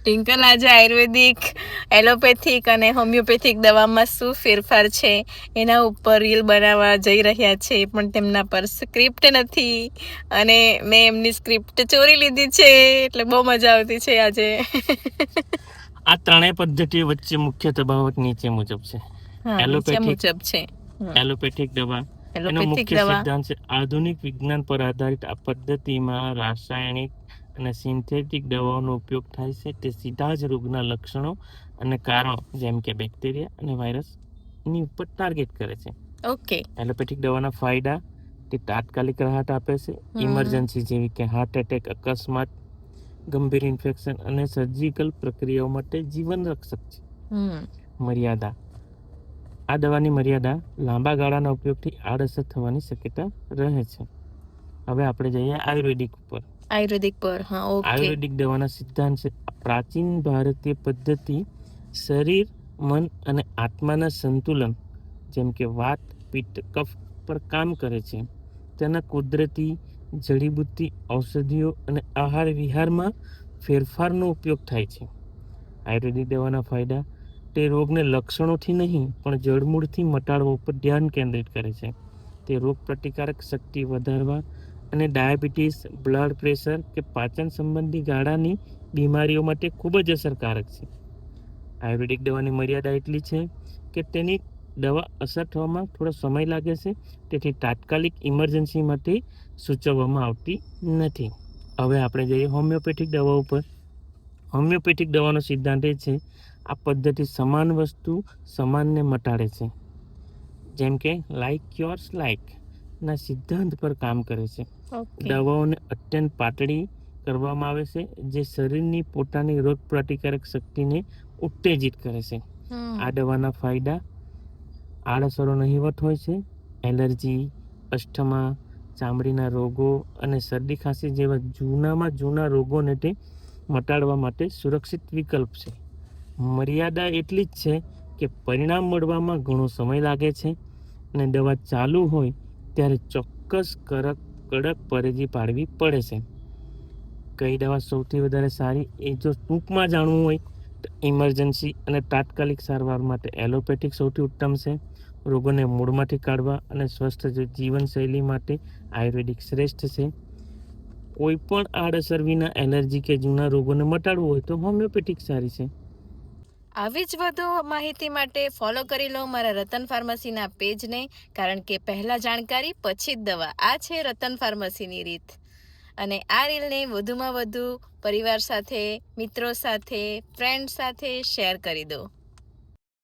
Tinkle, આજે આયુર્વેદિક, allopathic અને homeopathic દવામાં શું ફેરફાર છે એના ઉપર રીલ બનાવવા જઈ રહ્યા છે, પણ તેમના પર સ્ક્રિપ્ટ નથી અને મેં એમની સ્ક્રિપ્ટ ચોરી લીધી છે, એટલે બહુ મજા આવતી છે આજે. આ ત્રણેય પદ્ધતિઓ વચ્ચે મુખ્ય તફાવત નીચે મુજબ છે. નીચે એલોપેથિક મુજબ છે. એલોપેથિક દવા એનો એલોપેથિક મુખ્ય દવા સિદ્ધાંત છે આધુનિક વિજ્ઞાન પર આધારિત. આ પદ્ધતિમાં રાસાયણિક અને સિન્થેટિક દવાઓનો ઉપયોગ થાય છે. તે સીધા જ રોગના લક્ષણો અને કારણો જેમ કે બેક્ટેરિયા અને વાયરસની ઉપર ટાર્ગેટ કરે છે. ઓકે. એલોપેથિક દવાના ફાયદા: તે તાત્કાલિક રાહત આપે છે. ઇમરજન્સી જેવી કે હાર્ટ એટેક, અકસ્માત, ગંભીર ઇન્ફેક્શન અને સર્જિકલ પ્રક્રિયાઓ માટે જીવન રક્ષક છે. મર્યાદા: આ દવાની મર્યાદા લાંબા ગાળાના ઉપયોગથી આડઅસર થવાની શક્યતા રહે છે. હવે આપણે જઈએ આયુર્વેદિક પર. આયુર્વેદિક દવાના સિદ્ધાંત છે પ્રાચીન ભારતીય પદ્ધતિ શરીર, મન અને આત્માના સંતુલન જેમ કે વાત, પિત્ત, કફ પર કામ કરે છે. તેના કુદરતી જડીબુટ્ટી, ઔષધિઓ અને આહાર વિહારમાં ફેરફારનો ઉપયોગ થાય છે. આયુર્વેદિક દવાના ફાયદા: તે રોગને લક્ષણોથી નહીં પણ જડમૂળથી મટાડવા ઉપર ધ્યાન કેન્દ્રિત કરે છે. તે રોગ પ્રતિકારક શક્તિ વધારવા અને ડાયાબિટીસ, બ્લડ પ્રેશર કે પાચન સંબંધી ગાળાની બીમારીઓ માટે ખૂબ જ અસરકારક છે. આયુર્વેદિક દવાની મર્યાદા એટલી છે કે તેની દવા અસર થવામાં થોડો સમય લાગે છે, તેથી તાત્કાલિક ઇમરજન્સી માટે સૂચવવામાં આવતી નથી. હવે આપણે જઈએ હોમિયોપેથિક દવા ઉપર. હોમિયોપેથિક દવાનો સિદ્ધાંત એ છે આ પદ્ધતિ સમાન વસ્તુ સમાનને મટાડે છે, જેમ કે લાઇક યોર્સ લાઇક ના સિદ્ધાંત પર કામ કરે છે. દવાઓને અત્યંત પાતળી કરવામાં આવે છે, જે શરીરની પોતાની રોગ પ્રતિકારક શક્તિને ઉત્તેજિત કરે છે. આ દવાના ફાયદા: આડઅસરો નહિવત હોય છે. એલર્જી, અસ્થમા, ચામડીના રોગો અને શરદી ખાંસી જેવા જૂનામાં જૂના રોગોને તે મટાડવા માટે સુરક્ષિત વિકલ્પ છે. મર્યાદા એટલી જ છે કે પરિણામ મળવામાં ઘણો સમય લાગે છે અને દવા ચાલુ હોય ત્યારે ચોક્કસ કડક પરેજી પાડવી પડે છે. કઈ દવા સૌથી વધારે સારી એ જો ટૂંકમાં જાણવું હોય તો ઇમરજન્સી અને તાત્કાલિક સારવાર માટે એલોપેથિક સૌથી ઉત્તમ છે. રોગોને મૂળમાંથી કાઢવા અને સ્વસ્થ જીવનશૈલી માટે આયુર્વેદિક શ્રેષ્ઠ છે. કોઈ પણ આડઅસર વિના એલર્જી કે જૂના રોગોને મટાડવું હોય તો હોમિયોપેથિક સારી છે. આવી જ વધુ માહિતી માટે ફોલો કરી લો મારા રતન ફાર્મસીના પેજને, કારણ કે પહેલા જાણકારી પછી જ દવા. આ છે રતન ફાર્મસીની રીત. અને આ રીલને વધુમાં વધુ પરિવાર સાથે, મિત્રો સાથે, ફ્રેન્ડ સાથે શેર કરી દો.